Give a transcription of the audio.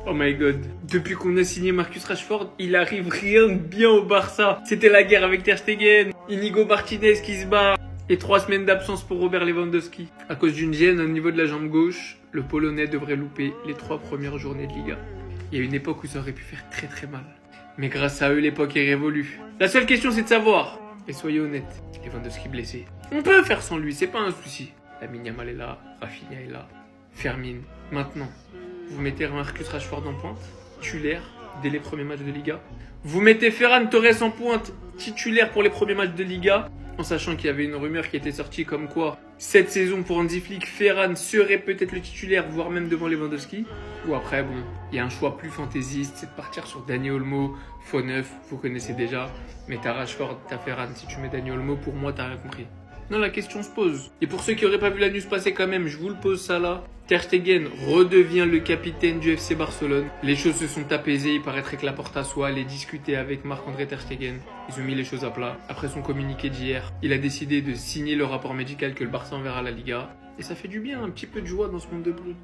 Oh my god. Depuis qu'on a signé Marcus Rashford, il arrive rien de bien au Barça. C'était la guerre avec Ter Stegen, Inigo Martinez qui se barre et 3 semaines d'absence pour Robert Lewandowski. À cause d'une gêne au niveau de la jambe gauche, le Polonais devrait louper les 3 premières journées de Liga. Il y a une époque où ça aurait pu faire très très mal. Mais grâce à eux, l'époque est révolue. La seule question c'est de savoir, et soyez honnêtes, Lewandowski blessé. On peut faire sans lui, c'est pas un souci. Lamine Yamal est là, Rafinha est là, Fermin. Maintenant, vous mettez Marcus Rashford en pointe, titulaire, dès les premiers matchs de Liga. Vous mettez Ferran Torres en pointe, titulaire pour les premiers matchs de Liga, en sachant qu'il y avait une rumeur qui était sortie comme quoi, cette saison pour Hansi Flick, Ferran serait peut-être le titulaire, voire même devant Lewandowski. Ou après, bon, il y a un choix plus fantaisiste, c'est de partir sur Dani Olmo, faux neuf, vous connaissez déjà. Mais t'as Rashford, t'as Ferran, si tu mets Dani Olmo, pour moi, t'as rien compris. Non, la question se pose. Et pour ceux qui n'auraient pas vu la news passer quand même, je vous le pose ça là. Ter Stegen redevient le capitaine du FC Barcelone. Les choses se sont apaisées, il paraîtrait que Laporta soit allé discuter avec Marc-André Ter Stegen. Ils ont mis les choses à plat. Après son communiqué d'hier, il a décidé de signer le rapport médical que le Barça enverra à la Liga. Et ça fait du bien, un petit peu de joie dans ce monde de brut.